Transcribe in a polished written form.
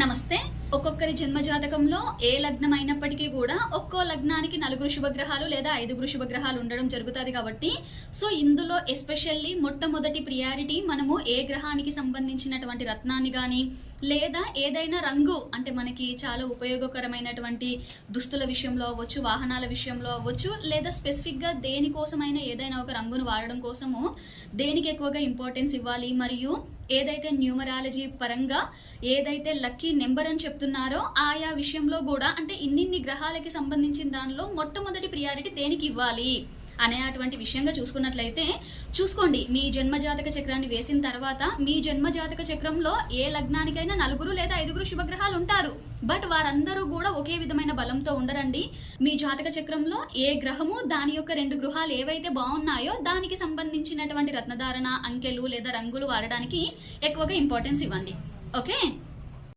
నమస్తే. ఒక్కొక్కరి జన్మ జాతకంలో ఏ లగ్నం అయినప్పటికీ కూడా ఒక్కో లగ్నానికి 4 శుభగ్రహాలు లేదా 5 శుభగ్రహాలు ఉండడం జరుగుతుంది కాబట్టి సో ఇందులో ఎస్పెషల్లీ మొట్టమొదటి ప్రియారిటీ మనము ఏ గ్రహానికి సంబంధించినటువంటి రత్నాన్ని కానీ లేదా ఏదైనా రంగు అంటే మనకి చాలా ఉపయోగకరమైనటువంటి దుస్తుల విషయంలో అవ్వచ్చు, వాహనాల విషయంలో అవ్వచ్చు, లేదా స్పెసిఫిక్గా దేనికోసమైనా ఏదైనా ఒక రంగును వాడడం కోసము దేనికి ఎక్కువగా ఇంపార్టెన్స్ ఇవ్వాలి, మరియు ఏదైతే న్యూమరాలజీ పరంగా ఏదైతే లక్కీ నెంబర్ అని చెప్తున్నారో ఆయా విషయంలో కూడా అంటే ఇన్నిన్ని గ్రహాలకి సంబంధించిన దానిలో మొట్టమొదటి ప్రియారిటీ దేనికి ఇవ్వాలి అనే అటువంటి విషయంగా చూసుకున్నట్లయితే చూసుకోండి. మీ జన్మజాతక చక్రాన్ని వేసిన తర్వాత మీ జన్మజాతక చక్రంలో ఏ లగ్నానికైనా 4 లేదా 5 శుభగ్రహాలు ఉంటారు. బట్ వారందరూ కూడా ఒకే విధమైన బలంతో ఉండరండి. మీ జాతక చక్రంలో ఏ గ్రహము దాని యొక్క 2 గ్రహాలు ఏవైతే బాగున్నాయో దానికి సంబంధించినటువంటి రత్నధారణ, అంకెలు లేదా రంగులు వాడడానికి ఎక్కువగా ఇంపార్టెన్స్ ఇవ్వండి. ఓకే.